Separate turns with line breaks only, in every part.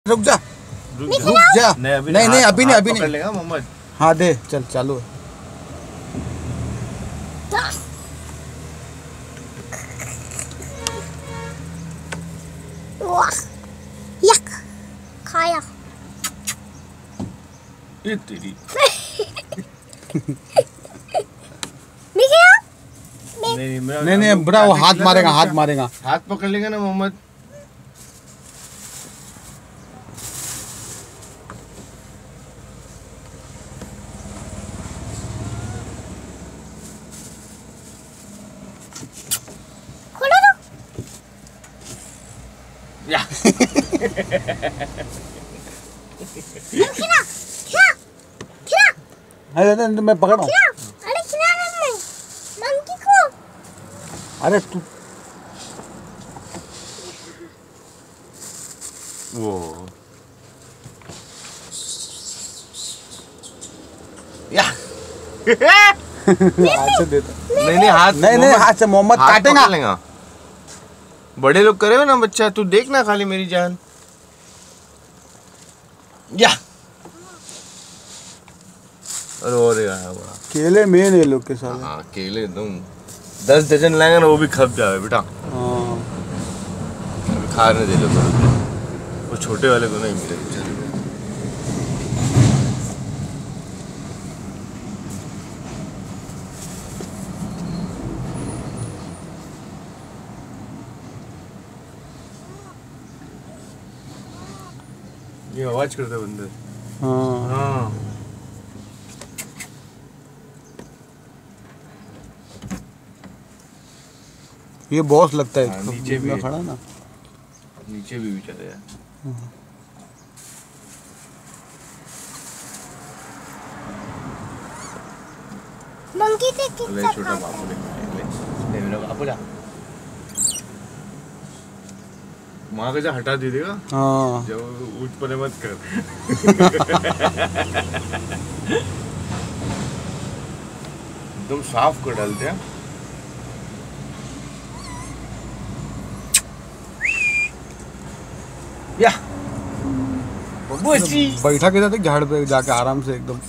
रुक जा नहीं अभी नहीं
लेगा मोहम्मद।
हाँ दे चल चालू है।
खाया
ये तेरी
नहीं बुरा वो हाथ मारेगा
हाथ पकड़ लेगा ना मोहम्मद। या
अरे मैं पकड़ रहा हूँ।
अरे खिलाना नहीं मंकी को।
अरे तू
वो या
हाथ से देता
नहीं
हाथ से मोहम्मद काटेगा।
बड़े लोग करे हो ना बच्चा, तू देख ना खाली मेरी जान। या अरे
केले मेन ये लोग के साथ।
हाँ केले एकदम 10 डजन लाएंगे ना वो भी खप जाए बेटा।
हाँ
खाने दे लो वो छोटे वाले को नहीं मिले। ये आवाज करता बंदर। हाँ
ये बॉस लगता है।
नीचे भी
खड़ा ना,
नीचे भी चले यार।
मंकी से कितना
छोटा बापू ले मेरा बापू जा वहाँ का जा हटा दे देगा।
हाँ
जब उठ पड़े मत कर। एकदम साफ कर डालते हैं। या
बैठा के जाते झाड़ पे जाके आराम से एकदम।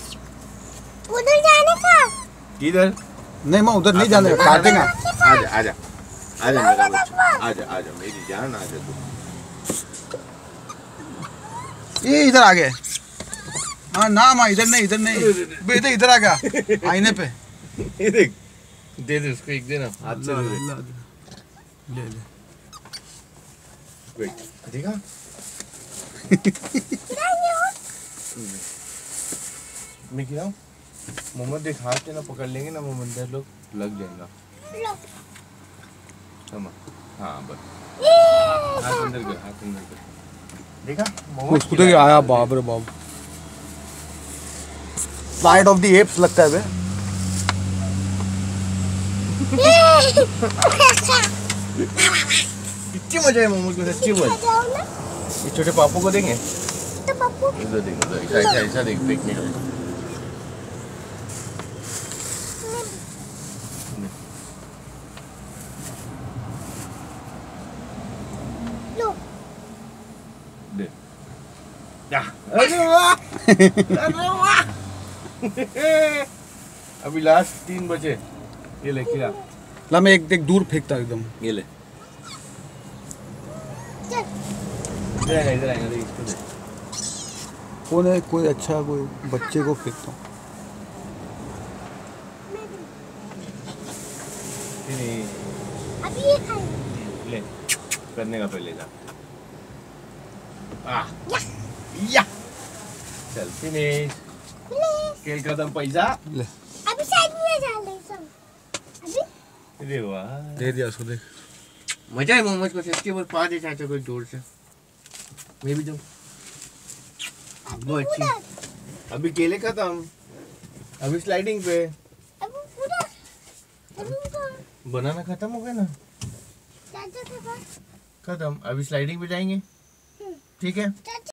उधर जाने का
किधर?
नहीं मैं उधर नहीं जाने का, काटेगा।
आजा आजा आजा मेरा बच्चा, आजा आजा मेरी जान, आजा तू।
ये इधर आ गए। हाँ ना माँ इधर नहीं बेटा इधर आ गया आईने पे।
ये देख दे उसको एक देना हाथ से ले वेट देखा। मैं गिराऊं मोहम्मद देख हाथ से ना पकड़ लेंगे ना मोहम्मद लोग लग जाएगा। हाँ बस हाथ अंदर कर देखा
उसको तो आया बाप रे बाप। नाइट ऑफ द एप्स लगता है बे।
कितनी मजा है मोमोज को सच्ची बोल। ये छोटे पापू को देंगे
तो पापू
इधर देख ऐसा देख देखने का।
लो
दे अरे वाह अरे वाह। अभी लास्ट 3 बचे। ये ले खिला
ला मैं एक दूर फेंकता एकदम।
ये ले इधर आएगा देख इसको दे।
कौन है कोई अच्छा कोई बच्चे को फेंकता हूँ।
अभी ये खाएंगे।
ले करने का पहले जा। या चल फिनिश। खेल खत्म पैसा
ले।
अभी साइड में डाल दे सब।
अरे वाह
दे दिया उसको देख।
मजा है मोमोज को सच्ची बोल। पा दे चाचा को जोर से। मैं भी दूँ बहुत अच्छी। अभी केले खत्म। अभी स्लाइडिंग पे। बनाना खत्म हो गया ना। खत्म। अभी स्लाइडिंग पे जाएंगे। ठीक है।